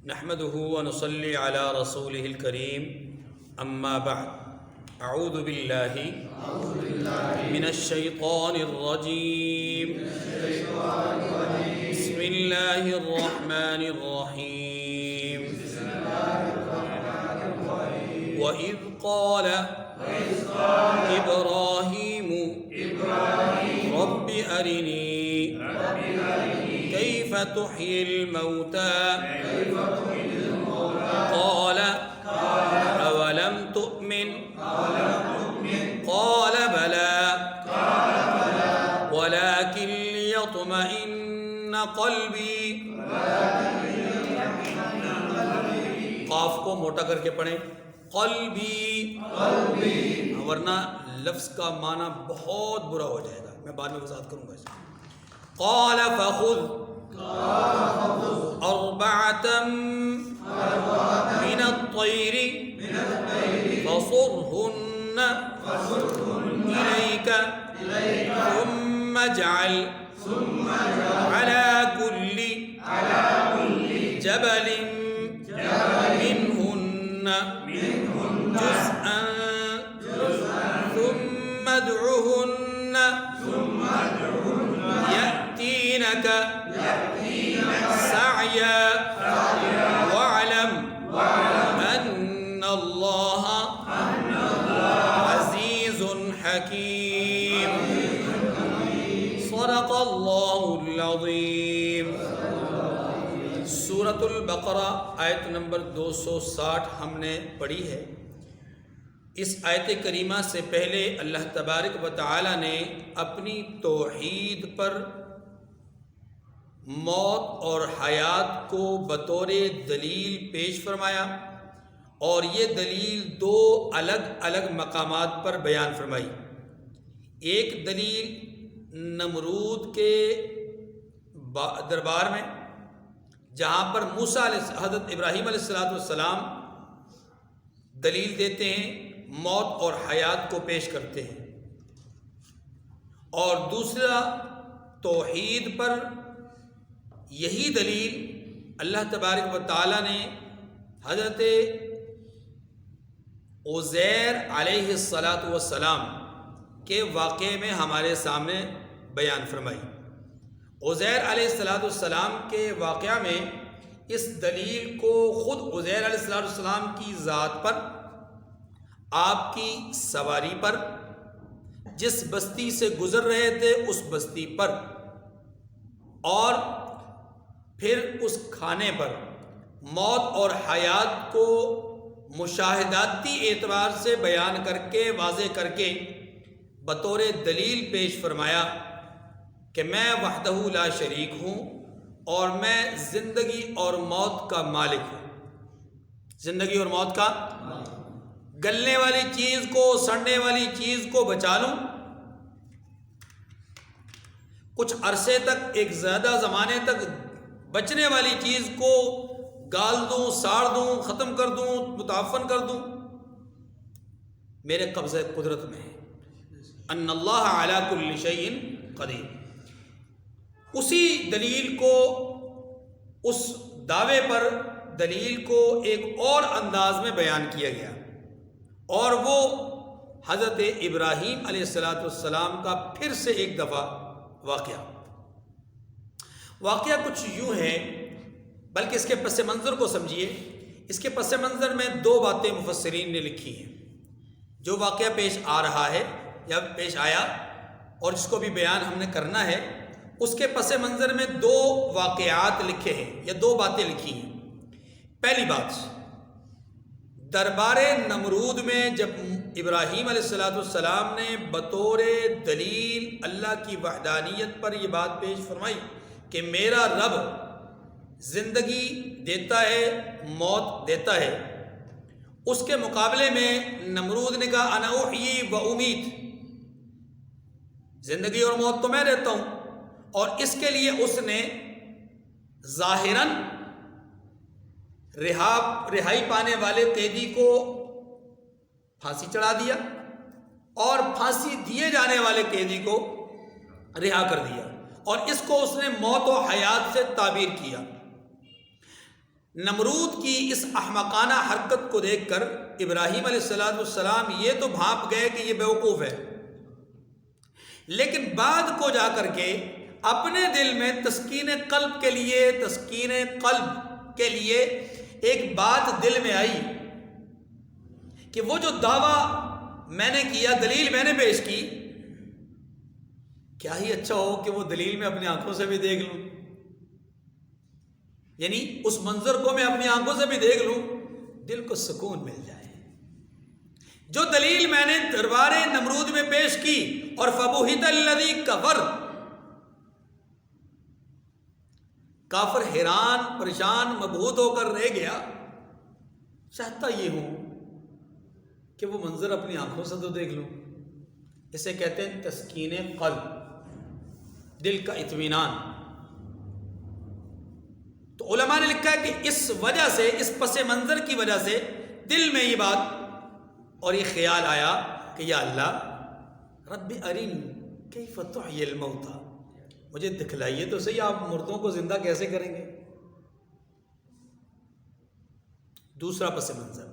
نحمده ونصلي على رسوله الكريم اما بعد اعوذ باللہ من الشیطان الرجیم بسم اللہ الرحمن الرحیم وَإِذْ قَالَ إِبْرَاهِيمُ رَبِّ أَرِنِي كَيْفَ تُحْيِي الْمَوْتَى قَالَ أَوَلَمْ تُؤْمِنْ قَالَ بَلَى وَلَكِنْ لِيَطْمَئِنَّ قَلْبِي قاف کو موٹا کر کے پڑھیں قلبی، ورنہ لفظ کا معنی بہت برا ہو جائے گا، میں بعد میں وضاحت کروں گا اس میں۔ قال فخذ أربعة من الطير فصرهن إليك ثم اجعل على كل جبل منهن جزءا ثم ادعهن يأتينك سعيا واعلم أن الله عزيز حكيم صدق الله العظيم۔ سورۃ البقرہ آیت نمبر 260 ہم نے پڑھی ہے۔ اس آیت کریمہ سے پہلے اللہ تبارک و تعالی نے اپنی توحید پر موت اور حیات کو بطور دلیل پیش فرمایا، اور یہ دلیل دو الگ الگ مقامات پر بیان فرمائی۔ ایک دلیل نمرود کے دربار میں، جہاں پر حضرت ابراہیم علیہ السلام دلیل دیتے ہیں، موت اور حیات کو پیش کرتے ہیں، اور دوسرا توحید پر یہی دلیل اللہ تبارک و تعالی نے حضرت عزیر علیہ السلام کے واقعے میں ہمارے سامنے بیان فرمائی۔ عزیر علیہ السلام کے واقعہ میں اس دلیل کو خود عزیر علیہ السلام کی ذات پر، آپ کی سواری پر، جس بستی سے گزر رہے تھے اس بستی پر، اور پھر اس کھانے پر، موت اور حیات کو مشاہداتی اعتبار سے بیان کر کے واضح کر کے بطور دلیل پیش فرمایا کہ میں وحدہ لا شریک ہوں اور میں زندگی اور موت کا مالک ہوں۔ زندگی اور موت کا، گلنے والی چیز کو، سڑنے والی چیز کو بچا لوں، کچھ عرصے تک، ایک زیادہ زمانے تک بچنے والی چیز کو گال دوں، ساڑ دوں، ختم کر دوں، متعفن کر دوں، میرے قبضہ قدرت میں ہے۔ ان اللہ علی کل شیء قدیر۔ اسی دلیل کو، اس دعوے پر دلیل کو ایک اور انداز میں بیان کیا گیا، اور وہ حضرت ابراہیم علیہ السلام کا پھر سے ایک دفعہ واقعہ کچھ یوں ہے، بلکہ اس کے پس منظر کو سمجھیے۔ اس کے پس منظر میں دو باتیں مفسرین نے لکھی ہیں۔ جو واقعہ پیش آ رہا ہے یا پیش آیا اور جس کو بھی بیان ہم نے کرنا ہے، اس کے پس منظر میں دو واقعات لکھے ہیں یا دو باتیں لکھی ہیں۔ پہلی بات، دربار نمرود میں جب ابراہیم علیہ السلام نے بطور دلیل اللہ کی وحدانیت پر یہ بات پیش فرمائی کہ میرا رب زندگی دیتا ہے، موت دیتا ہے، اس کے مقابلے میں نمرود نے کہا انا احیی و امید، زندگی اور موت تو میں دیتا ہوں، اور اس کے لیے اس نے ظاہراً رہائی پانے والے قیدی کو پھانسی چڑھا دیا، اور پھانسی دیے جانے والے قیدی کو رہا کر دیا، اور اس کو اس نے موت و حیات سے تعبیر کیا۔ نمرود کی اس احمقانہ حرکت کو دیکھ کر ابراہیم علیہ السلام یہ تو بھانپ گئے کہ یہ بیوقوف ہے، لیکن بعد کو جا کر کے اپنے دل میں تسکین قلب کے لیے ایک بات دل میں آئی کہ وہ جو دعویٰ میں نے کیا، دلیل میں نے پیش کی، کیا ہی اچھا ہو کہ وہ دلیل میں اپنی آنکھوں سے بھی دیکھ لوں، یعنی اس منظر کو میں اپنی آنکھوں سے بھی دیکھ لوں، دل کو سکون مل جائے۔ جو دلیل میں نے دربار نمرود میں پیش کی، اور فَبُهِتَ الَّذِي كَفَرَ، کافر حیران پریشان مبہوت ہو کر رہ گیا، چاہتا یہ ہوں کہ وہ منظر اپنی آنکھوں سے تو دیکھ لوں۔ اسے کہتے ہیں تسکین قلب، دل کا اطمینان۔ تو علماء نے لکھا ہے کہ اس وجہ سے، اس پس منظر کی وجہ سے دل میں یہ بات اور یہ خیال آیا کہ یا اللہ رب ارنی کیف تحیی الموتى، مجھے دکھلائیے تو صحیح آپ مردوں کو زندہ کیسے کریں گے۔ دوسرا پس منظر،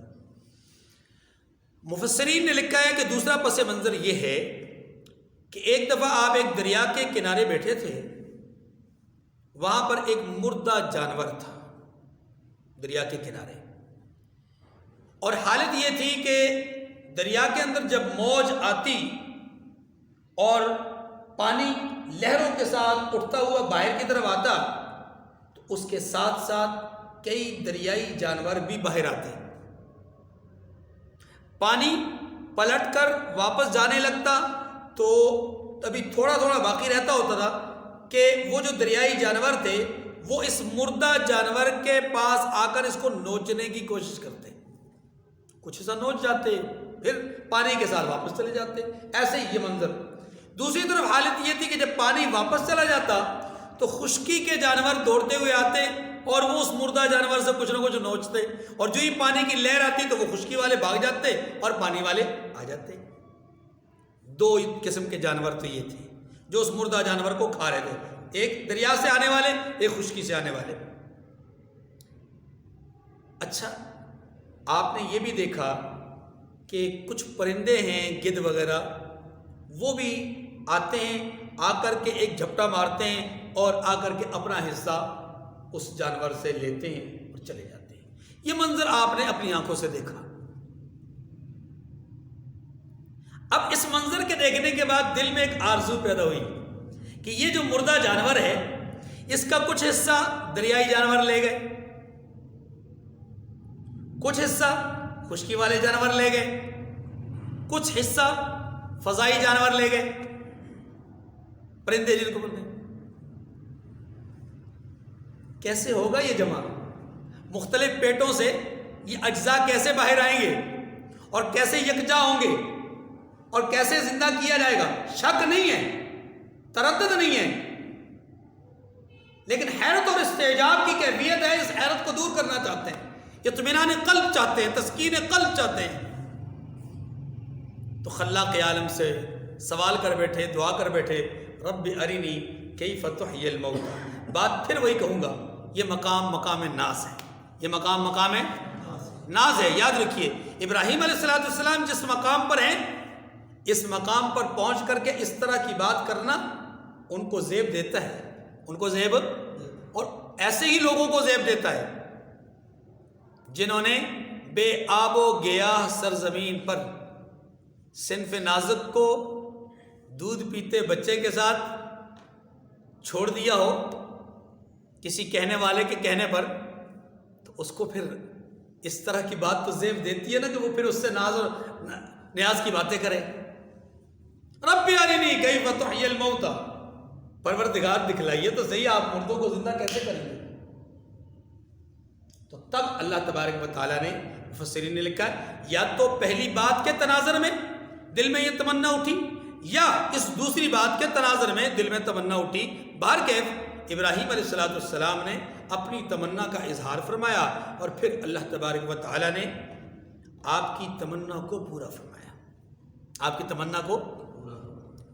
مفسرین نے لکھا ہے کہ دوسرا پس منظر یہ ہے کہ ایک دفعہ آپ ایک دریا کے کنارے بیٹھے تھے، وہاں پر ایک مردہ جانور تھا دریا کے کنارے، اور حالت یہ تھی کہ دریا کے اندر جب موج آتی اور پانی لہروں کے ساتھ اٹھتا ہوا باہر کی طرف آتا، تو اس کے ساتھ ساتھ کئی دریائی جانور بھی باہر آتے، پانی پلٹ کر واپس جانے لگتا تو تبھی تھوڑا تھوڑا باقی رہتا ہوتا تھا کہ وہ جو دریائی جانور تھے وہ اس مردہ جانور کے پاس آ کر اس کو نوچنے کی کوشش کرتے، کچھ حصہ نوچ جاتے، پھر پانی کے ساتھ واپس چلے جاتے، ایسے ہی یہ منظر۔ دوسری طرف حالت یہ تھی کہ جب پانی واپس چلا جاتا تو خشکی کے جانور دوڑتے ہوئے آتے اور وہ اس مردہ جانور سے کچھ نہ کچھ نوچتے، اور جو ہی پانی کی لہر آتی تو وہ خشکی والے بھاگ جاتے اور پانی والے آ جاتے۔ دو قسم کے جانور تو یہ تھے جو اس مردہ جانور کو کھا رہے تھے، ایک دریا سے آنے والے، ایک خشکی سے آنے والے۔ اچھا، آپ نے یہ بھی دیکھا کہ کچھ پرندے ہیں، گدھ وغیرہ، وہ بھی آتے ہیں، آ کر کے ایک جھپٹا مارتے ہیں اور آ کر کے اپنا حصہ اس جانور سے لیتے ہیں اور چلے جاتے ہیں۔ یہ منظر آپ نے اپنی آنکھوں سے دیکھا۔ اب اس منظر کے دیکھنے کے بعد دل میں ایک آرزو پیدا ہوئی کہ یہ جو مردہ جانور ہے اس کا کچھ حصہ دریائی جانور لے گئے، کچھ حصہ خشکی والے جانور لے گئے، کچھ حصہ فضائی جانور لے گئے، پرندے جن کو بولتے ہیں۔ کیسے ہوگا یہ جمع؟ مختلف پیٹوں سے یہ اجزاء کیسے باہر آئیں گے اور کیسے یکجا ہوں گے اور کیسے زندہ کیا جائے گا؟ شک نہیں ہے، تردد نہیں ہے، لیکن حیرت اور استعجاب کی کیفیت ہے۔ اس حیرت کو دور کرنا چاہتے ہیں، اطمینان قلب چاہتے ہیں، تسکین قلب چاہتے ہیں، تو خلاق عالم سے سوال کر بیٹھے، دعا کر بیٹھے، رب ارنی کیف تحیی الموتى۔ بات پھر وہی کہوں گا، یہ مقام ناز ہے، یہ مقام ناز ہے۔ یاد رکھیے ابراہیم علیہ السلام جس مقام پر ہیں، اس مقام پر پہنچ کر کے اس طرح کی بات کرنا ان کو زیب دیتا ہے، ان کو زیب، اور ایسے ہی لوگوں کو زیب دیتا ہے جنہوں نے بے آب و گیاہ سرزمین پر صنف نازک کو دودھ پیتے بچے کے ساتھ چھوڑ دیا ہو کسی کہنے والے کے کہنے پر، تو اس کو پھر اس طرح کی بات تو زیب دیتی ہے نا کہ وہ پھر اس سے ناز اور نیاز کی باتیں کرے۔ رب ارنی کیف تحیی الموتى، پروردگار دکھلائیے تو صحیح آپ مردوں کو زندہ کیسے کریں گے۔ تو تب اللہ تبارک و تعالیٰ نے، مفسرین نے لکھا ہے، یا تو پہلی بات کے تناظر میں دل میں یہ تمنا اٹھی، یا اس دوسری بات کے تناظر میں دل میں تمنا اٹھی۔ بہرکیف ابراہیم علیہ السلام نے اپنی تمنا کا اظہار فرمایا اور پھر اللہ تبارک و تعالیٰ نے آپ کی تمنا کو پورا فرمایا، آپ کی تمنا کو۔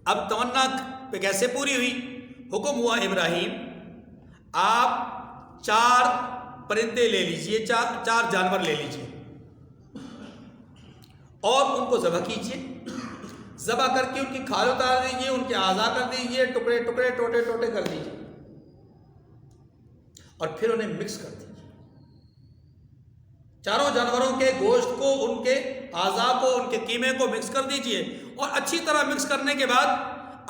اب تمنا پہ کیسے پوری ہوئی؟ حکم ہوا ابراہیم آپ 4 پرندے لے لیجئے، چار جانور لے لیجئے اور ان کو ذبح کیجئے، ذبح کر کے ان کی کھال اتار دیجئے، ان کے اعضاء کر دیجئے، ٹکڑے ٹکڑے ٹوٹے ٹوٹے کر دیجئے اور پھر انہیں مکس کر دیجئے۔ چاروں جانوروں کے گوشت کو، ان کے اعضاء کو، ان کے قیمے کو مکس کر دیجئے اور اچھی طرح مکس کرنے کے بعد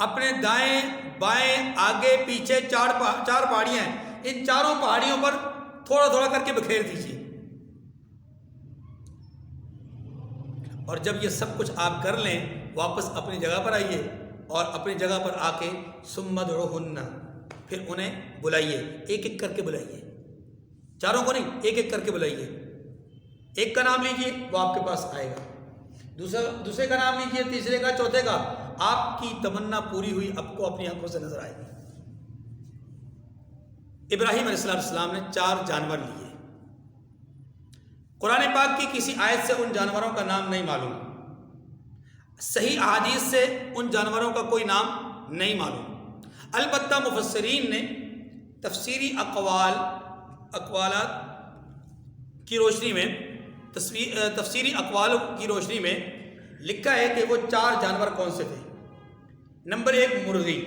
اپنے دائیں بائیں آگے پیچھے چار پہاڑیاں ہیں، ان چاروں پہاڑیوں پر تھوڑا تھوڑا کر کے بکھیر دیجئے۔ اور جب یہ سب کچھ آپ کر لیں، واپس اپنی جگہ پر آئیے اور اپنی جگہ پر آ کے ثم ادعوہن، پھر انہیں بلائیے، ایک ایک کر کے بلائیے، چاروں کو نہیں، ایک ایک کر کے بلائیے۔ ایک کا نام لیجئے، وہ آپ کے پاس آئے گا، دوسرے کا نام لیجئے، تیسرے کا، چوتھے کا، آپ کی تمنا پوری ہوئی آپ کو اپنی آنکھوں سے نظر آئے گی۔ ابراہیم علیہ السلام نے 4 جانور لیے۔ قرآن پاک کی کسی آیت سے ان جانوروں کا نام نہیں معلوم، صحیح احادیث سے ان جانوروں کا کوئی نام نہیں معلوم، البتہ مفسرین نے تفسیری اقوالات کی روشنی میں، تفسیری اقوال کی روشنی میں لکھا ہے کہ وہ 4 جانور کون سے تھے۔ نمبر 1 مرغی،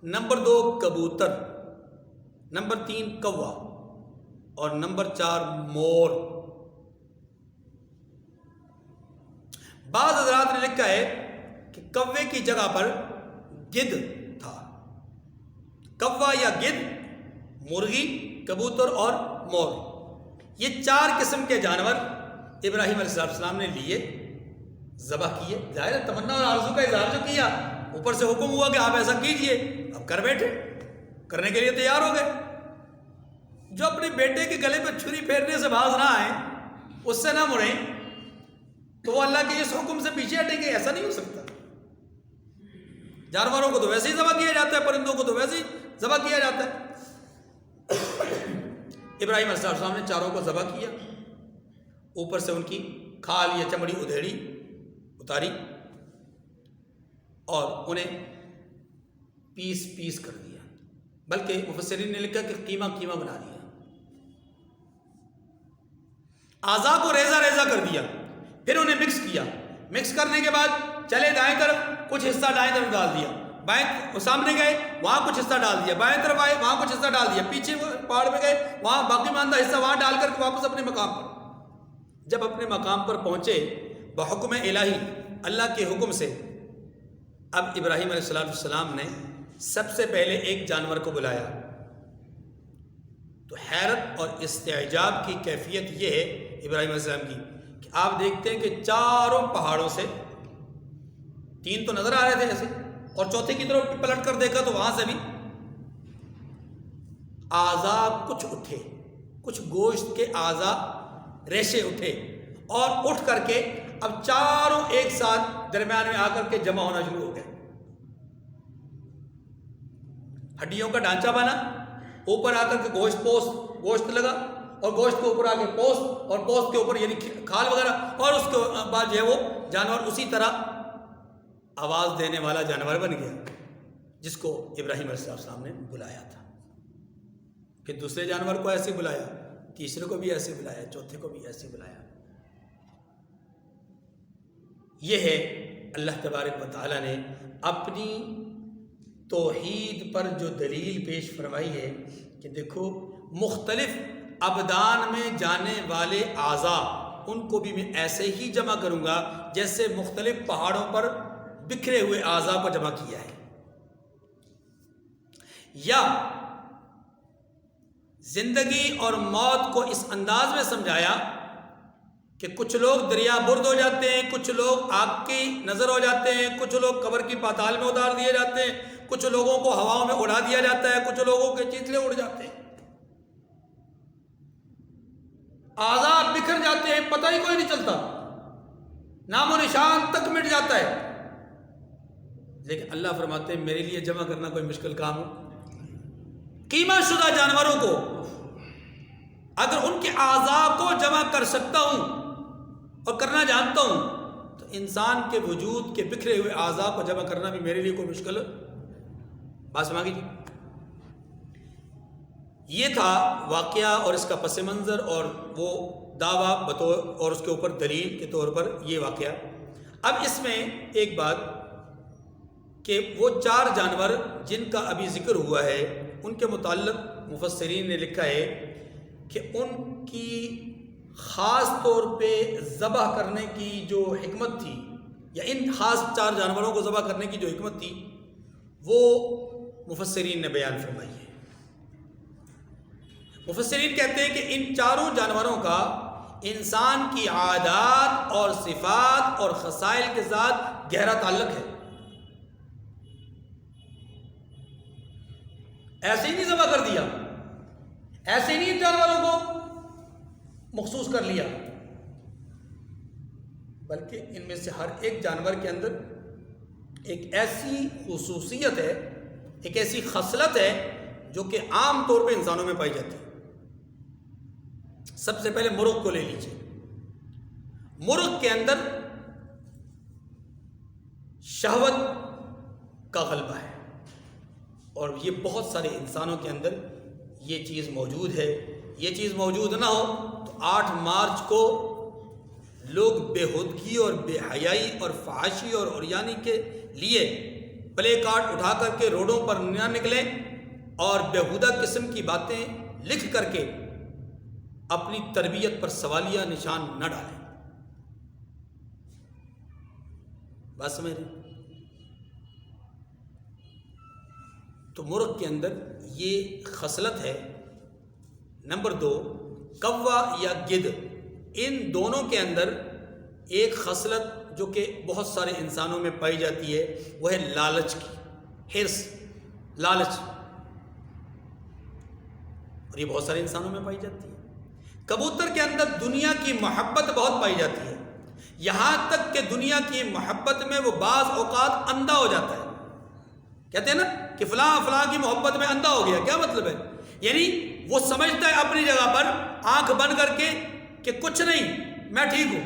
نمبر 2 کبوتر، نمبر 3 کوا اور نمبر 4 مور۔ بعض حضرات نے لکھا ہے کہ کوے کی جگہ پر گدھ تھا، کوا یا گدھ، مرغی، کبوتر اور مور، یہ 4 قسم کے جانور ابراہیم علیہ السلام نے لیے، ذبح کیے۔ ظاہر تمنا اور آرزو کا اظہار جو کیا، اوپر سے حکم ہوا کہ آپ ایسا کیجئے، اب کر بیٹھے، کرنے کے لیے تیار ہو گئے۔ جو اپنے بیٹے کے گلے پہ چھری پھیرنے سے باز نہ آئیں، اس سے نہ مڑیں، تو وہ اللہ کے اس حکم سے پیچھے ہٹیں گے؟ ایسا نہیں ہو سکتا۔ جانوروں کو تو ویسے ہی ذبح کیا جاتا ہے، پرندوں کو تو ویسے ہی ذبح کیا جاتا ہے۔ ابراہیم علیہ السلام نے چاروں کو ذبح کیا، اوپر سے ان کی کھال یا چمڑی اتاری اور انہیں پیس کر دیا، بلکہ مفسرین نے لکھا کہ قیمہ بنا دیا، اعضاء کو ریزہ کر دیا، پھر انہیں مکس کیا۔ مکس کرنے کے بعد چلے دائیں طرف، کچھ حصہ دائیں طرف ڈال دیا، بائیں سامنے گئے وہاں کچھ حصہ ڈال دیا، بائیں طرف آئے وہاں کچھ حصہ ڈال دیا، پیچھے پہاڑ پہ گئے وہاں باقی ماندہ حصہ وہاں ڈال کر واپس اپنے مقام پر۔ جب اپنے مقام پر پہنچے بحکم الہی، اللہ کے حکم سے، اب ابراہیم علیہ السلام نے سب سے پہلے ایک جانور کو بلایا۔ تو حیرت اور استعجاب کی کیفیت یہ ہے ابراہیم علیہ السلام کی کہ آپ دیکھتے ہیں کہ چاروں پہاڑوں سے، 3 تو نظر آ رہے تھے ایسے، اور چوتھے کی طرف پلٹ کر دیکھا تو وہاں سے بھی اعضاء کچھ اٹھے، کچھ گوشت کے اعضاء ریشے اٹھے اور اٹھ کر کے اب چاروں ایک ساتھ درمیان میں آ کر کے جمع ہونا شروع ہو گئے۔ ہڈیوں کا ڈھانچہ بنا، اوپر آ کر کے گوشت لگا اور گوشت کے اوپر آ کے پوست اور پوست کے اوپر یعنی کھال وغیرہ، اور اس کے بعد جو ہے وہ جانور اسی طرح آواز دینے والا جانور بن گیا جس کو ابراہیم علیہ السلام نے بلایا تھا۔ پھر دوسرے جانور کو ایسے بلایا، تیسرے کو بھی ایسے بلایا، چوتھے کو بھی ایسے بلایا۔ یہ ہے اللہ تبارک و تعالیٰ نے اپنی توحید پر جو دلیل پیش فرمائی ہے کہ دیکھو مختلف ابدان میں جانے والے اعضاء ان کو بھی میں ایسے ہی جمع کروں گا جیسے مختلف پہاڑوں پر بکھرے ہوئے اعضاء کو جمع کیا ہے۔ یا زندگی اور موت کو اس انداز میں سمجھایا کہ کچھ لوگ دریا برد ہو جاتے ہیں، کچھ لوگ آگ کی نظر ہو جاتے ہیں، کچھ لوگ قبر کی پاتال میں اتار دیے جاتے ہیں، کچھ لوگوں کو ہواؤں میں اڑا دیا جاتا ہے، کچھ لوگوں کے چیتلے اڑ جاتے ہیں، اعضاء بکھر جاتے ہیں، پتہ ہی کوئی نہیں چلتا، نام و نشان تک مٹ جاتا ہے۔ لیکن اللہ فرماتے ہیں میرے لیے جمع کرنا کوئی مشکل کام ہو؟ قیمہ شدہ جانوروں کو اگر ان کے اعضاء کو جمع کر سکتا ہوں اور کرنا جانتا ہوں تو انسان کے وجود کے بکھرے ہوئے اعضاء کو جمع کرنا بھی میرے لیے کوئی مشکل بات سمجھ گئی۔ یہ تھا واقعہ اور اس کا پس منظر اور وہ دعویٰ بطور اور اس کے اوپر دلیل کے طور پر یہ واقعہ۔ اب اس میں ایک بات کہ وہ 4 جانور جن کا ابھی ذکر ہوا ہے ان کے متعلق مفسرین نے لکھا ہے کہ ان کی خاص طور پہ ذبح کرنے کی جو حکمت تھی، یا ان خاص 4 جانوروں کو ذبح کرنے کی جو حکمت تھی وہ مفسرین نے بیان فرمائی ہے۔ مفسرین کہتے ہیں کہ ان 4 جانوروں کا انسان کی عادات اور صفات اور خصائل کے ساتھ گہرا تعلق ہے۔ ایسے ہی نہیں ذبح کر دیا، ایسے ہی نہیں ان جانوروں کو مخصوص کر لیا، بلکہ ان میں سے ہر ایک جانور کے اندر ایک ایسی خصوصیت ہے، ایک ایسی خصلت ہے جو کہ عام طور پہ انسانوں میں پائی جاتی ہے۔ سب سے پہلے مرغ کو لے لیجیے۔ مرغ کے اندر شہوت کا غلبہ ہے، اور یہ بہت سارے انسانوں کے اندر یہ چیز موجود ہے۔ یہ چیز موجود نہ ہو تو 8 مارچ کو لوگ بےہودگی اور بے حیائی اور فحاشی اور عریانی کے لیے پلے کارڈ اٹھا کر کے روڈوں پر نہ نکلیں اور بےہودہ قسم کی باتیں لکھ کر کے اپنی تربیت پر سوالیہ نشان نہ ڈالیں۔ بات سمجھ رہے؟ تو مرغ کے اندر یہ خصلت ہے۔ نمبر 2، کوا یا گدھ، ان دونوں کے اندر ایک خصلت جو کہ بہت سارے انسانوں میں پائی جاتی ہے وہ ہے لالچ کی، حرص، لالچ، اور یہ بہت سارے انسانوں میں پائی جاتی ہے۔ کبوتر کے اندر دنیا کی محبت بہت پائی جاتی ہے، یہاں تک کہ دنیا کی محبت میں وہ بعض اوقات اندھا ہو جاتا ہے۔ کہتے ہیں نا کہ فلاں فلاں کی محبت میں اندھا ہو گیا، کیا مطلب ہے؟ یعنی وہ سمجھتا ہے اپنی جگہ پر آنکھ بند کر کے کہ کچھ نہیں، میں ٹھیک ہوں۔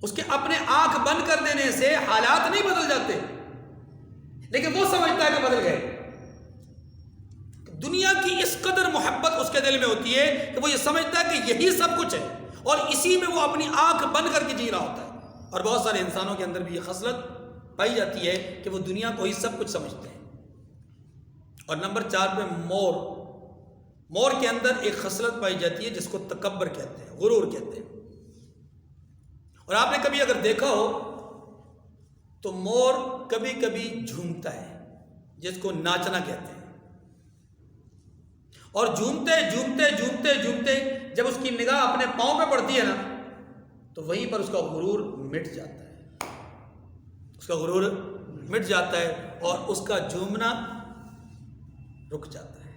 اس کے اپنے آنکھ بند کر دینے سے حالات نہیں بدل جاتے، لیکن وہ سمجھتا ہے کہ بدل گئے۔ دنیا کی اس قدر محبت اس کے دل میں ہوتی ہے کہ وہ یہ سمجھتا ہے کہ یہی سب کچھ ہے، اور اسی میں وہ اپنی آنکھ بند کر کے جی رہا ہوتا ہے۔ اور بہت سارے انسانوں کے اندر بھی یہ خصلت پائی جاتی ہے کہ وہ دنیا کو ہی سب کچھ سمجھتے ہیں۔ اور نمبر 4 پہ مور، مور کے اندر ایک خصلت پائی جاتی ہے جس کو تکبر کہتے ہیں، غرور کہتے ہیں۔ اور آپ نے کبھی اگر دیکھا ہو تو مور کبھی کبھی جھومتا ہے، جس کو ناچنا کہتے ہیں، اور جھومتے جھومتے جھومتے جھومتے جب اس کی نگاہ اپنے پاؤں پہ پڑتی ہے نا تو وہیں پر اس کا غرور مٹ جاتا ہے، اس کا غرور مٹ جاتا ہے اور اس کا جھومنا رک جاتا ہے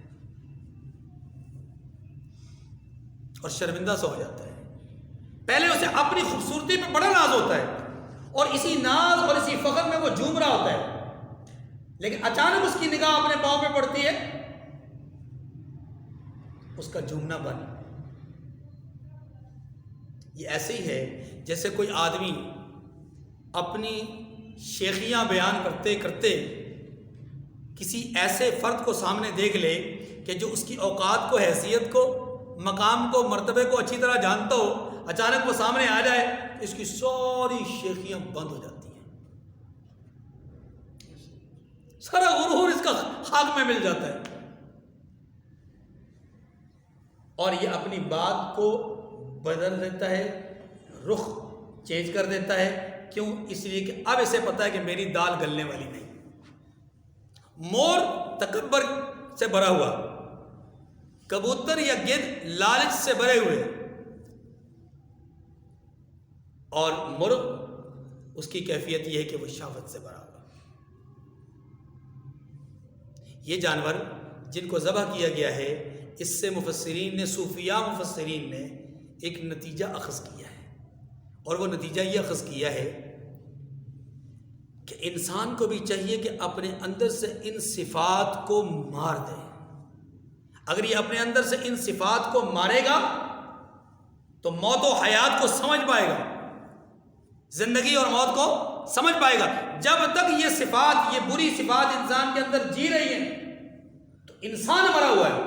اور شرمندہ سا ہو جاتا ہے۔ پہلے اسے اپنی خوبصورتی پہ بڑا ناز ہوتا ہے اور اسی ناز اور اسی فخر میں وہ جھوم رہا ہوتا ہے، لیکن اچانک اس کی نگاہ اپنے پاؤں پہ پڑتی ہے، اس کا جھومنا بند۔ یہ ایسے ہی ہے جیسے کوئی آدمی اپنی شیخیاں بیان کرتے کرتے کسی ایسے فرد کو سامنے دیکھ لے کہ جو اس کی اوقات کو، حیثیت کو، مقام کو، مرتبے کو اچھی طرح جانتا ہو، اچانک وہ سامنے آ جائے، اس کی ساری شیخیاں بند ہو جاتی ہیں، سارا غرور اس کا خاک میں مل جاتا ہے، اور یہ اپنی بات کو بدل دیتا ہے، رخ چینج کر دیتا ہے۔ کیوں؟ اس لیے کہ اب اسے پتا ہے کہ میری دال گلنے والی نہیں۔ مور تکبر سے بھرا ہوا، کبوتر یا گدھ لالچ سے بھرے ہوئے، اور مرغ اس کی کیفیت یہ ہے کہ وہ شہوت سے بھرا ہوا۔ یہ جانور جن کو ذبح کیا گیا ہے، اس سے مفسرین نے، صوفیاء مفسرین نے ایک نتیجہ اخذ کیا ہے، اور وہ نتیجہ یہ اخذ کیا ہے کہ انسان کو بھی چاہیے کہ اپنے اندر سے ان صفات کو مار دے۔ اگر یہ اپنے اندر سے ان صفات کو مارے گا تو موت و حیات کو سمجھ پائے گا، زندگی اور موت کو سمجھ پائے گا۔ جب تک یہ صفات، یہ بری صفات انسان کے اندر جی رہی ہیں تو انسان مرا ہوا ہے،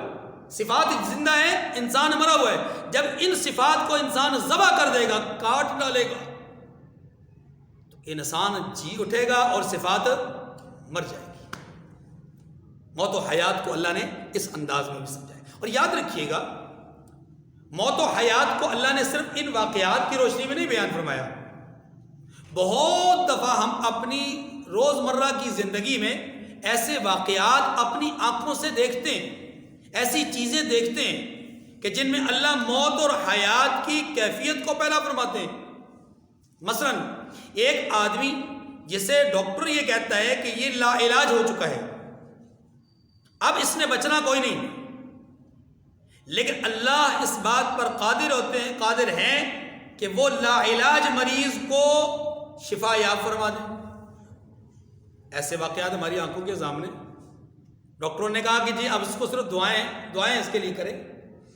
صفات زندہ ہیں، انسان مرا ہوا ہے. جب ان صفات کو انسان ذبح کر دے گا، کاٹ ڈالے گا، تو انسان جی اٹھے گا اور صفات مر جائے گی. موت و حیات کو اللہ نے اس انداز میں بھی سمجھایا. اور یاد رکھیے گا، موت و حیات کو اللہ نے صرف ان واقعات کی روشنی میں نہیں بیان فرمایا. بہت دفعہ ہم اپنی روزمرہ کی زندگی میں ایسے واقعات اپنی آنکھوں سے دیکھتے ہیں، ایسی چیزیں دیکھتے ہیں کہ جن میں اللہ موت اور حیات کی کیفیت کو پیدا فرماتے ہیں. مثلا ایک آدمی جسے ڈاکٹر یہ کہتا ہے کہ یہ لا علاج ہو چکا ہے، اب اس نے بچنا کوئی نہیں، لیکن اللہ اس بات پر قادر ہیں کہ وہ لا علاج مریض کو شفا یاب فرما دیں. ایسے واقعات ہماری آنکھوں کے سامنے. ڈاکٹروں نے کہا کہ جی اب اس کو صرف دعائیں اس کے لیے کریں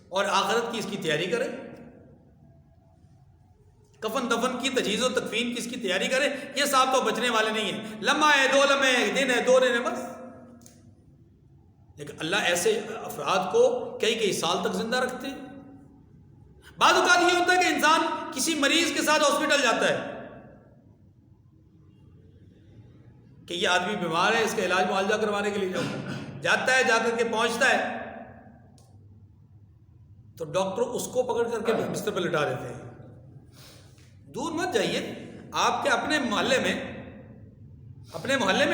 اور آخرت کی اس کی تیاری کریں، کفن دفن کی تجہیز و تکفین کی اس کی تیاری کریں. یہ صاحب تو بچنے والے نہیں ہیں، لمحہ ہے، 2 لمحے، 1 دن ہے، 2 دن ہے، بس. لیکن اللہ ایسے افراد کو کئی سال تک زندہ رکھتے ہیں. بعض اوقات یہ ہوتا ہے کہ انسان کسی مریض کے ساتھ ہاسپٹل جاتا ہے کہ یہ آدمی بیمار ہے، اس کا علاج معالجہ کروانے کے لیے جاتا ہے، جا کر کے پہنچتا ہے تو ڈاکٹر اس کو پکڑ کر کے بستر پہ لٹا دیتے ہیں. دور مت جائیے، آپ کے اپنے محلے میں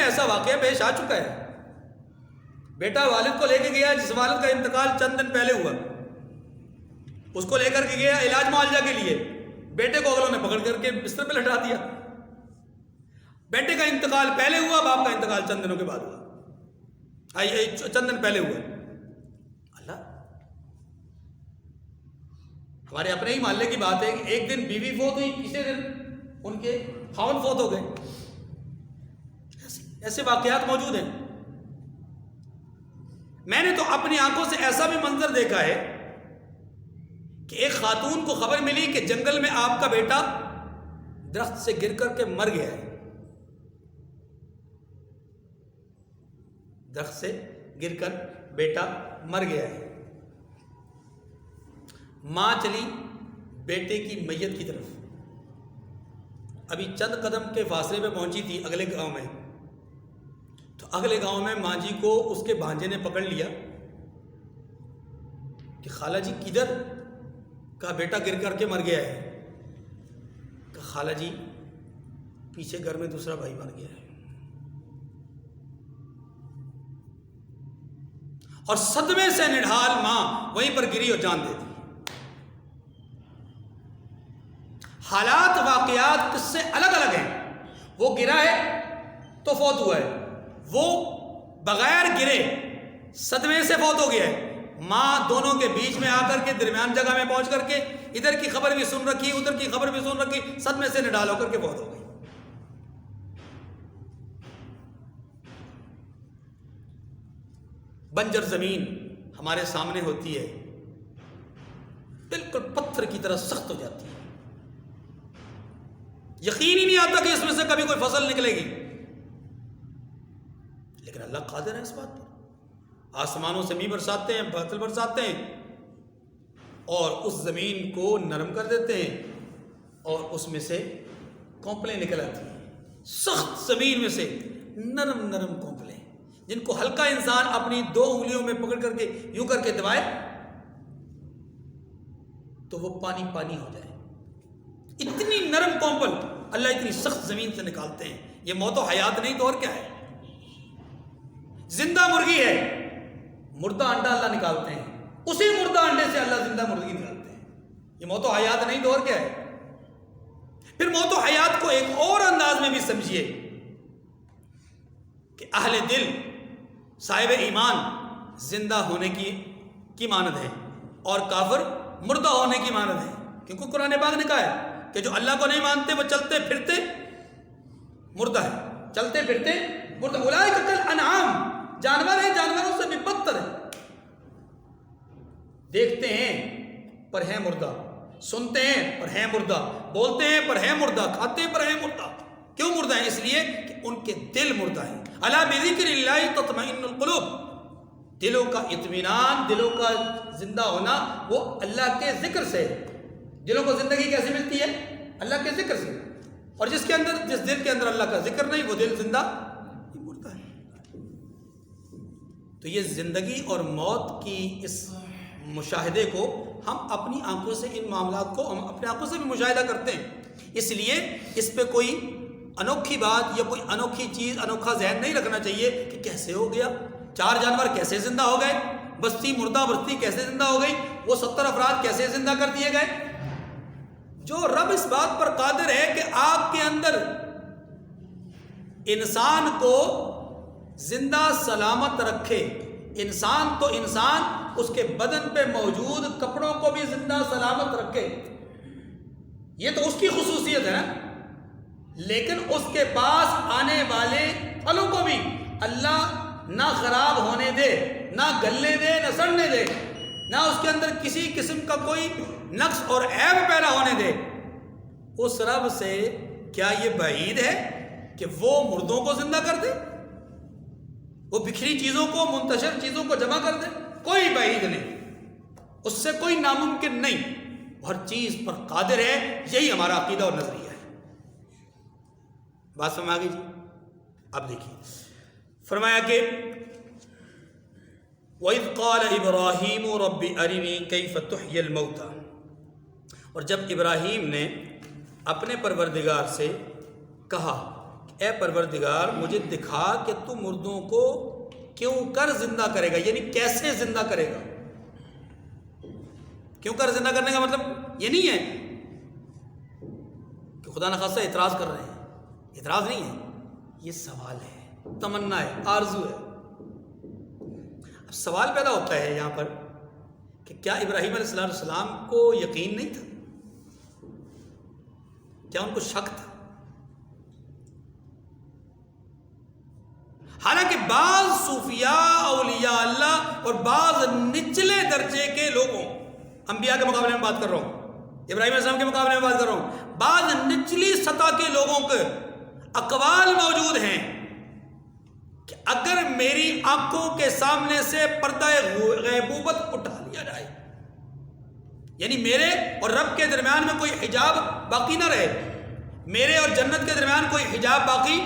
ایسا واقعہ پیش آ چکا ہے. بیٹا والد کو لے کے گیا، جس والد کا انتقال چند دن پہلے ہوا، اس کو لے کر کے گیا علاج معالجہ کے لیے. بیٹے کو اگلوں نے پکڑ کر کے بستر پہ لٹا دیا. بیٹے کا انتقال پہلے ہوا، باپ کا انتقال چند دنوں کے بعد ہوا، چند دن پہلے ہوا. اللہ، ہمارے اپنے ہی محلے کی بات ہے کہ ایک دن بیوی فوت ہوئی، تیسرے دن ان کے خاوند فوت ہو گئے. ایسے واقعات موجود ہیں. میں نے تو اپنی آنکھوں سے ایسا بھی منظر دیکھا ہے کہ ایک خاتون کو خبر ملی کہ جنگل میں آپ کا بیٹا درخت سے گر کر کے مر گیا ہے. درخت سے گر کر بیٹا مر گیا ہے. ماں چلی بیٹے کی میت کی طرف. ابھی چند قدم کے فاصلے پہ پہنچی تھی اگلے گاؤں میں، تو اگلے گاؤں میں ماں جی کو اس کے بھانجے نے پکڑ لیا کہ خالہ جی کدھر؟ کہا بیٹا گر کر کے مر گیا ہے. کہا خالہ جی پیچھے گھر میں دوسرا بھائی مر گیا ہے. اور صدمے سے نڈھال ماں وہیں پر گری اور جان دے دی. حالات واقعات کس سے الگ الگ ہیں. وہ گرا ہے تو فوت ہوا ہے، وہ بغیر گرے صدمے سے فوت ہو گیا ہے. ماں دونوں کے بیچ میں آ کر کے درمیان جگہ میں پہنچ کر کے ادھر کی خبر بھی سن رکھی، ادھر کی خبر بھی سن رکھی، صدمے سے نڈال ہو کر کے فوت ہو گئی. بنجر زمین ہمارے سامنے ہوتی ہے، بالکل پتھر کی طرح سخت ہو جاتی ہے، یقین ہی نہیں آتا کہ اس میں سے کبھی کوئی فصل نکلے گی. لیکن اللہ قادر ہے اس بات پر. آسمانوں سے میںہ برساتے ہیں، بادل برساتے ہیں اور اس زمین کو نرم کر دیتے ہیں اور اس میں سے کونپلیں نکل آتی ہیں. سخت زمین میں سے نرم نرم کونپلیں جن کو ہلکا انسان اپنی 2 انگلیوں میں پکڑ کر کے یوں کر کے دبائے تو وہ پانی پانی ہو جائے. اتنی نرم کونپل اللہ اتنی سخت زمین سے نکالتے ہیں. یہ موت و حیات نہیں تو اور کیا ہے. زندہ مرغی ہے، مردہ انڈا اللہ نکالتے ہیں، اسی مردہ انڈے سے اللہ زندہ مرغی نکالتے ہیں. یہ موت و حیات نہیں تو اور کیا ہے. پھر موت و حیات کو ایک اور انداز میں بھی سمجھیے کہ اہل دل صاحب ایمان زندہ ہونے کی مانند ہے اور کافر مردہ ہونے کی مانند ہے. کیونکہ قرآن پاک نے کہا ہے کہ جو اللہ کو نہیں مانتے وہ چلتے پھرتے مردہ ہے، چلتے پھرتے مردہ. اولئک کالانعام، جانور ہیں، جانوروں سے بھی بدتر ہے. دیکھتے ہیں پر ہیں مردہ، سنتے ہیں پر ہیں مردہ، بولتے ہیں پر ہیں مردہ، کھاتے ہیں پر ہیں مردہ. کیوں مردہ ہیں؟ اس لیے کہ ان کے دل مردہ ہیں. الا بذکر اللہ تطمئن القلوب. دلوں کا اطمینان، دلوں کا زندہ ہونا وہ اللہ کے ذکر سے ہے۔ دلوں کو زندگی کیسے ملتی ہے؟ اللہ کے ذکر سے۔ اور جس دل کے اندر اللہ کا ذکر نہیں، وہ دل زندہ نہیں مرتا ہے۔ تو یہ زندگی اور موت کی اس مشاہدے کو ہم اپنی آنکھوں سے، ان معاملات کو ہم اپنے آنکھوں سے بھی مشاہدہ کرتے ہیں، اس لیے اس پہ کوئی انوکھی بات یا کوئی انوکھی چیز، انوکھا ذہن نہیں رکھنا چاہیے کہ کیسے ہو گیا، 4 جانور کیسے زندہ ہو گئے، بستی مردہ بستی کیسے زندہ ہو گئی، وہ 70 افراد کیسے زندہ کر دیے گئے۔ جو رب اس بات پر قادر ہے کہ آگ کے اندر انسان کو زندہ سلامت رکھے، انسان تو انسان، اس کے بدن پہ موجود کپڑوں کو بھی زندہ سلامت رکھے، یہ تو اس کی خصوصیت ہے نا۔ لیکن اس کے پاس آنے والے پھلوں کو بھی اللہ نہ خراب ہونے دے، نہ گلنے دے، نہ سڑنے دے، نہ اس کے اندر کسی قسم کا کوئی نقص اور عیب پیدا ہونے دے۔ اس رب سے کیا یہ بعید ہے کہ وہ مردوں کو زندہ کر دے، وہ بکھری چیزوں کو، منتشر چیزوں کو جمع کر دے؟ کوئی بعید نہیں، اس سے کوئی ناممکن نہیں، ہر چیز پر قادر ہے۔ یہی ہمارا عقیدہ اور نظریہ ہے۔ بات سمجھ آ گئی جی؟ اب دیکھیے، فرمایا کہ وَإِذْ قَالَ إِبْرَاهِيمُ رَبِّ أَرِنِي كَيْفَ تُحْيِي الْمَوْتَى، اور جب ابراہیم نے اپنے پروردگار سے کہا کہ اے پروردگار مجھے دکھا کہ تو مردوں کو کیوں کر زندہ کرے گا، یعنی کیسے زندہ کرے گا۔ کیوں کر زندہ کرنے کا مطلب یہ نہیں ہے کہ خدا نخواستہ اعتراض کر رہے ہیں، اعتراض نہیں ہے، یہ سوال ہے، تمنا ہے، آرزو ہے۔ اب سوال پیدا ہوتا ہے یہاں پر کہ کیا ابراہیم علیہ السلام کو یقین نہیں تھا؟ کیا ان کو شک تھا؟ حالانکہ بعض صوفیاء، اولیاء اللہ اور بعض نچلے درجے کے لوگوں، انبیاء کے مقابلے میں بات کر رہا ہوں، ابراہیم علیہ السلام کے مقابلے میں بات کر رہا ہوں، بعض نچلی سطح کے لوگوں کے اقوال موجود ہیں کہ اگر میری آنکھوں کے سامنے سے پردہ غیبوبت اٹھا لیا جائے، یعنی میرے اور رب کے درمیان میں کوئی حجاب باقی نہ رہے، میرے اور جنت کے درمیان کوئی حجاب باقی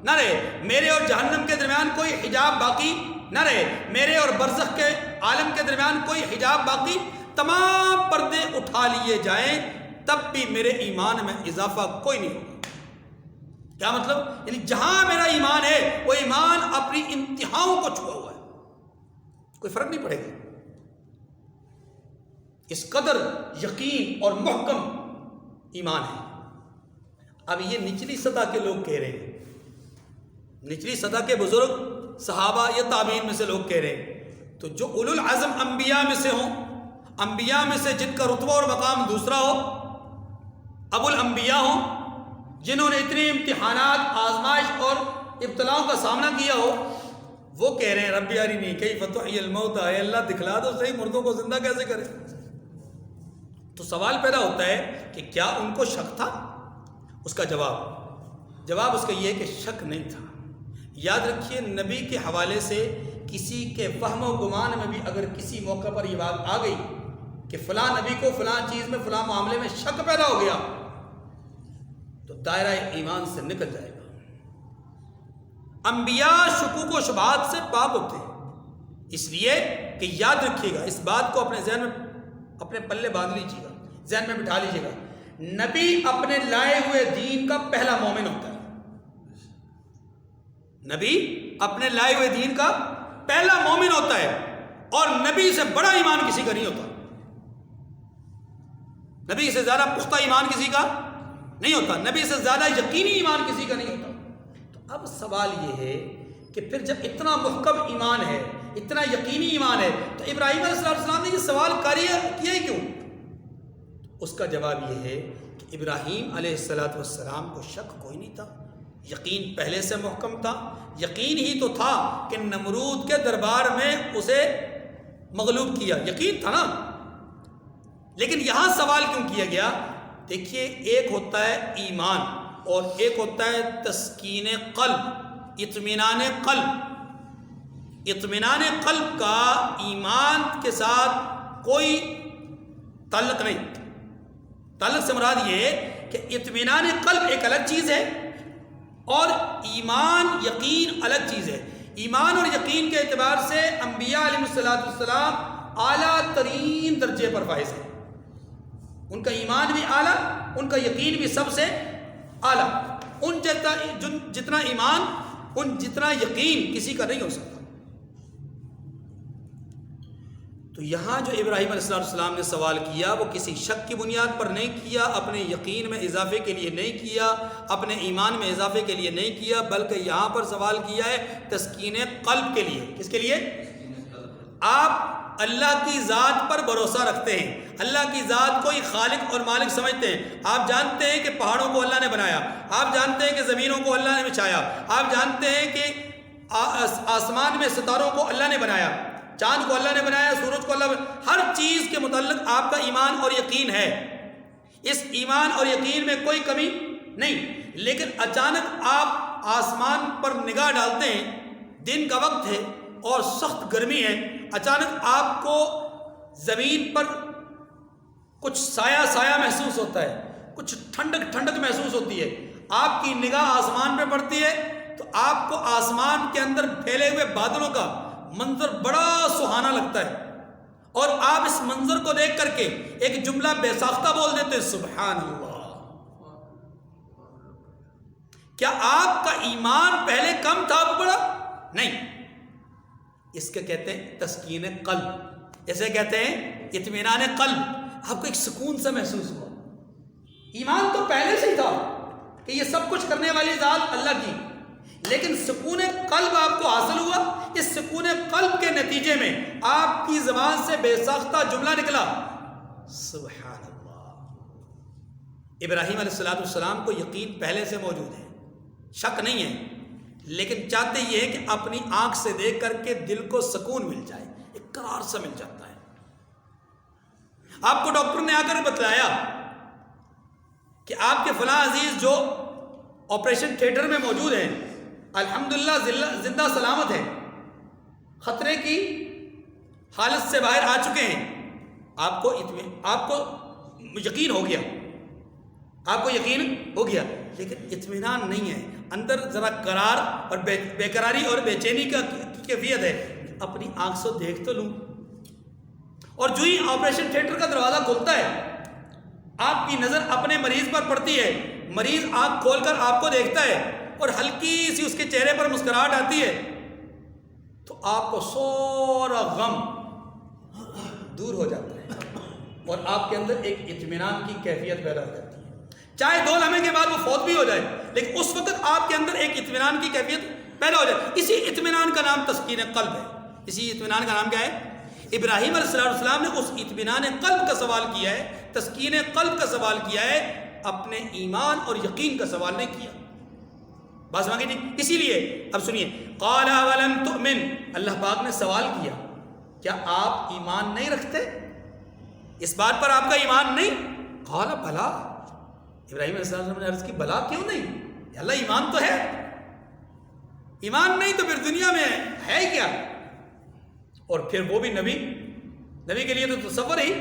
نہ رہے، میرے اور جہنم کے درمیان کوئی حجاب باقی نہ رہے، میرے اور برزخ کے عالم کے درمیان کوئی حجاب باقی، تمام پردے اٹھا لیے جائیں، تب بھی میرے ایمان میں اضافہ کوئی نہیں ہوگا۔ کیا مطلب؟ یعنی جہاں میرا ایمان ہے وہ ایمان اپنی انتہاؤں کو چھوا ہوا ہے، کوئی فرق نہیں پڑے گا۔ اس قدر یقین اور محکم ایمان ہے۔ اب یہ نچلی سطح کے لوگ کہہ رہے ہیں، نچلی سطح کے بزرگ صحابہ یا تابعین میں سے لوگ کہہ رہے ہیں، تو جو اولو العزم انبیاء میں سے ہوں، انبیاء میں سے جن کا رتبہ اور مقام دوسرا ہو، ابو الانبیاء ہوں، جنہوں نے اتنے امتحانات، آزمائش اور ابتلاؤں کا سامنا کیا ہو، وہ کہہ رہے ہیں رب ارنی کیف تحیی الموتى، اے اللہ دکھلا دو صحیح مردوں کو زندہ کیسے کرے۔ تو سوال پیدا ہوتا ہے کہ کیا ان کو شک تھا؟ اس کا جواب اس کا یہ ہے کہ شک نہیں تھا۔ یاد رکھیے، نبی کے حوالے سے کسی کے فہم و گمان میں بھی اگر کسی موقع پر یہ بات آ گئی کہ فلاں نبی کو فلاں چیز میں، فلاں معاملے میں شک پیدا ہو گیا، تو دائرہ ایمان سے نکل جائے گا۔ انبیاء شکوک و شبہات سے پاک ہوتے ہیں، اس لیے کہ یاد رکھیے گا، اس بات کو اپنے ذہن میں، اپنے پلے باندھ لیجیے گا، ذہن میں بٹھا لیجیے گا، نبی اپنے لائے ہوئے دین کا پہلا مومن ہوتا ہے۔ نبی اپنے لائے ہوئے دین کا پہلا مومن ہوتا ہے، اور نبی سے بڑا ایمان کسی کا نہیں ہوتا، نبی سے زیادہ پختہ ایمان کسی کا نہیں ہوتا، نبی سے زیادہ یقینی ایمان کسی کا نہیں ہوتا۔ تو اب سوال یہ ہے کہ پھر جب اتنا محکم ایمان ہے، اتنا یقینی ایمان ہے، تو ابراہیم علیہ السلام نے یہ سوال کیا ہی کیوں؟ اس کا جواب یہ ہے کہ ابراہیم علیہ السلام کو شک کوئی نہیں تھا، یقین پہلے سے محکم تھا، یقین ہی تو تھا کہ نمرود کے دربار میں اسے مغلوب کیا، یقین تھا نا۔ لیکن یہاں سوال کیوں کیا گیا؟ دیکھیے، ایک ہوتا ہے ایمان اور ایک ہوتا ہے تسکین قلب، اطمینان قلب۔ اطمینان قلب کا ایمان کے ساتھ کوئی تعلق نہیں۔ تعلق سے مراد یہ ہے کہ اطمینان قلب ایک الگ چیز ہے اور ایمان یقین الگ چیز ہے۔ ایمان اور یقین کے اعتبار سے انبیاء علیہ السلام اعلیٰ ترین درجے پر فائز ہیں۔ ان کا ایمان بھی اعلیٰ، ان کا یقین بھی سب سے اعلیٰ۔ ان جتنا ایمان، ان جتنا یقین کسی کا نہیں ہو سکتا۔ تو یہاں جو ابراہیم علیہ السلام نے سوال کیا وہ کسی شک کی بنیاد پر نہیں کیا، اپنے یقین میں اضافے کے لیے نہیں کیا، اپنے ایمان میں اضافے کے لیے نہیں کیا، بلکہ یہاں پر سوال کیا ہے تسکین قلب کے لیے۔ کس کے لیے؟ آپ اللہ کی ذات پر بھروسہ رکھتے ہیں، اللہ کی ذات کو ہی خالق اور مالک سمجھتے ہیں۔ آپ جانتے ہیں کہ پہاڑوں کو اللہ نے بنایا، آپ جانتے ہیں کہ زمینوں کو اللہ نے بچھایا، آپ جانتے ہیں کہ آسمان میں ستاروں کو اللہ نے بنایا، چاند کو اللہ نے بنایا، سورج کو اللہ نے بنایا۔ ہر چیز کے متعلق آپ کا ایمان اور یقین ہے، اس ایمان اور یقین میں کوئی کمی نہیں۔ لیکن اچانک آپ آسمان پر نگاہ ڈالتے ہیں، دن کا وقت ہے اور سخت گرمی ہے، اچانک آپ کو زمین پر کچھ سایہ سایہ محسوس ہوتا ہے، کچھ ٹھنڈک ٹھنڈک محسوس ہوتی ہے، آپ کی نگاہ آسمان پہ پڑتی ہے تو آپ کو آسمان کے اندر پھیلے ہوئے بادلوں کا منظر بڑا سہانا لگتا ہے، اور آپ اس منظر کو دیکھ کر کے ایک جملہ بے ساختہ بول دیتے ہیں، سبحان اللہ۔ کیا آپ کا ایمان پہلے کم تھا اب بڑا؟ نہیں۔ اس کے کہتے ہیں تسکین قلب، اسے کہتے ہیں اطمینان قلب۔ آپ کو ایک سکون سا محسوس ہوا۔ ایمان تو پہلے سے ہی تھا کہ یہ سب کچھ کرنے والی ذات اللہ کی، لیکن سکون قلب آپ کو حاصل ہوا۔ اس سکون قلب کے نتیجے میں آپ کی زبان سے بے ساختہ جملہ نکلا، سبحان اللہ۔ ابراہیم علیہ السلام کو یقین پہلے سے موجود ہے، شک نہیں ہے، لیکن چاہتے یہ ہے کہ اپنی آنکھ سے دیکھ کر کے دل کو سکون مل جائے، ایک قرار سا مل جاتا ہے۔ آپ کو ڈاکٹر نے آ کر بتلایا کہ آپ کے فلاں عزیز جو آپریشن تھیٹر میں موجود ہیں الحمدللہ زندہ سلامت ہیں، خطرے کی حالت سے باہر آ چکے ہیں، آپ کو یقین ہو گیا، آپ کو یقین ہو گیا، لیکن اطمینان نہیں ہے، اندر ذرا قرار اور بے قراری اور بے چینی کا کیفیت ہے۔ اپنی آنکھ سے دیکھ تو لوں، اور جو ہی آپریشن تھیٹر کا دروازہ کھلتا ہے آپ کی نظر اپنے مریض پر پڑتی ہے، مریض آنکھ کھول کر آپ کو دیکھتا ہے اور ہلکی سی اس کے چہرے پر مسکراہٹ آتی ہے تو آپ کو سارا غم دور ہو جاتا ہے اور آپ کے اندر ایک اطمینان کی کیفیت پیدا ہو جاتی ہے۔ چاہے 2 لمحے کے بعد وہ فوت بھی ہو جائے، لیکن اس وقت آپ کے اندر ایک اطمینان کی کیفیت پیدا ہو جائے۔ اسی اطمینان کا نام تسکین قلب ہے۔ اسی اطمینان کا نام کیا ہے؟ ابراہیم علیہ السلام نے اس اطمینان قلب کا سوال کیا ہے، تسکین قلب کا سوال کیا ہے، اپنے ایمان اور یقین کا سوال نہیں کیا۔ بات سمجھ گئی؟ اسی لیے اب سنیے، قال ولم تؤمن، اللہ پاک نے سوال کیا کیا آپ ایمان نہیں رکھتے؟ اس بات پر آپ کا ایمان نہیں؟ قال بلا، ابراہیم علیہ السلام نے عرض کی بلا کیوں نہیں؟ یا اللہ ایمان تو ہے، ایمان نہیں تو پھر دنیا میں ہے کیا؟ اور پھر وہ بھی نبی کے لیے تو تصور ہی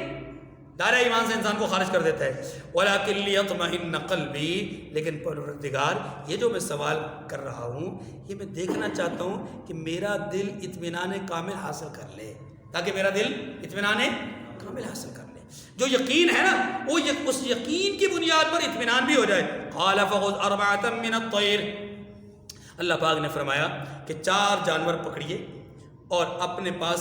دائرہ ایمان سے انسان کو خارج کر دیتا ہے۔ وَلَكِنْ لِيَطْمَئِنَّ قَلْبِي، لیکن پروردگار یہ جو میں سوال کر رہا ہوں یہ میں دیکھنا چاہتا ہوں کہ میرا دل اطمینان کامل حاصل کر لے، تاکہ میرا دل اطمینان کامل حاصل کر لے۔ جو یقین ہے نا وہ اس یقین کی بنیاد پر اطمینان بھی ہو جائے۔ قَالَ فَخُذْ أَرْبَعَةً مِّنَ الطَّيْرِ، اللہ پاک نے فرمایا کہ 4 جانور پکڑیے اور اپنے پاس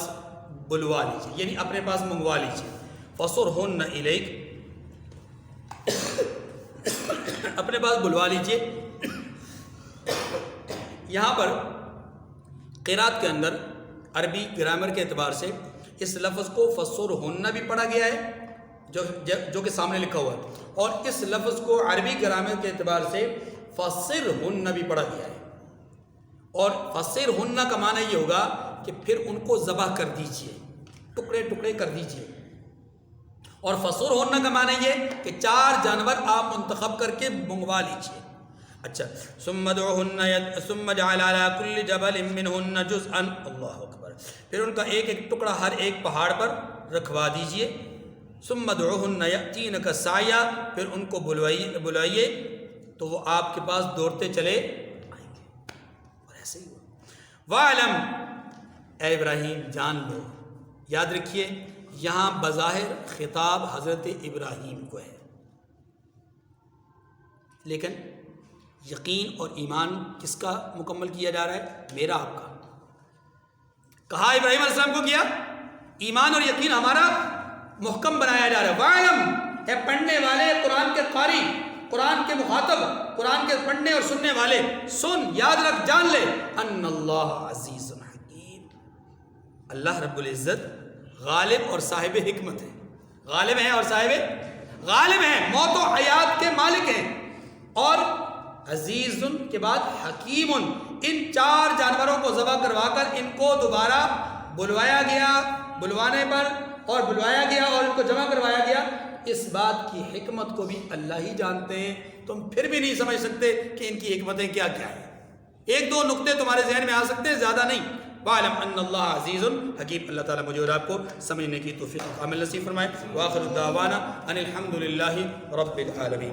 بلوا لیجیے، یعنی اپنے پاس منگوا لیجیے۔ فَصُرْهُنَّ إِلَيْكَ، اپنے پاس بلوا لیجیے۔ یہاں پر قرات کے اندر عربی گرامر کے اعتبار سے اس لفظ کو فَصُرْهُنَّ بھی پڑھا گیا ہے جو کہ سامنے لکھا ہوا ہے، اور اس لفظ کو عربی گرامر کے اعتبار سے فَصِرْهُنَّ بھی پڑھا گیا ہے، اور فَصِرْهُنَّ کا معنی یہ ہوگا کہ پھر ان کو ذبح کر دیجئے، ٹکڑے ٹکڑے کر دیجئے، اور فَصُرْهُنَّ کا معنی یہ کہ 4 جانور آپ منتخب کر کے منگوا لیجئے۔ اچھا ثم جعل على كل جبل منهن جزءا، اللہ اکبر، پھر ان کا ایک ایک ٹکڑا ہر ایک پہاڑ پر رکھوا دیجئے. ثم ادعوهن يأتينك سعيا، پھر ان کو بلائیے تو وہ آپ کے پاس دوڑتے چلے آئیں گے. اور ایسے ہی ہوا. وَاعْلَمْ، اے ابراہیم جان لو، یاد رکھیے یہاں بظاہر خطاب حضرت ابراہیم کو ہے، لیکن یقین اور ایمان کس کا مکمل کیا جا رہا ہے؟ میرا، آپ کا. کہا ابراہیم علیہ السلام کو کیا، ایمان اور یقین ہمارا محکم بنایا جا رہا ہے. وَاعْلَمْ، اے پڑھنے والے، قرآن کے قاری، قرآن کے مخاطب، قرآن کے پڑھنے اور سننے والے، سن، یاد رکھ، جان لے، ان اللہ عزیز حکیم، اللہ رب العزت غالب اور صاحب حکمت ہے. غالب ہیں اور صاحب، غالب ہیں، موت و حیات کے مالک ہیں، اور عزیز کے بعد حکیم. ان چار جانوروں کو ذبح کروا کر ان کو دوبارہ بلوایا گیا، بلوانے پر اور بلوایا گیا اور ان کو جمع کروایا گیا. اس بات کی حکمت کو بھی اللہ ہی جانتے ہیں، تم پھر بھی نہیں سمجھ سکتے کہ ان کی حکمتیں کیا کیا ہیں. ایک دو نقطے تمہارے ذہن میں آ سکتے ہیں، زیادہ نہیں. وَاعْلَمْ أَنَّ اللَّهَ عَزِيزٌ حَكِيمٌ. اللہ تعالیٰ مجھے اور آپ کو سمجھنے کی توفیق کامل نصیب فرمائے. وآخر دعوانا ان الحمد للہ رب العالمین.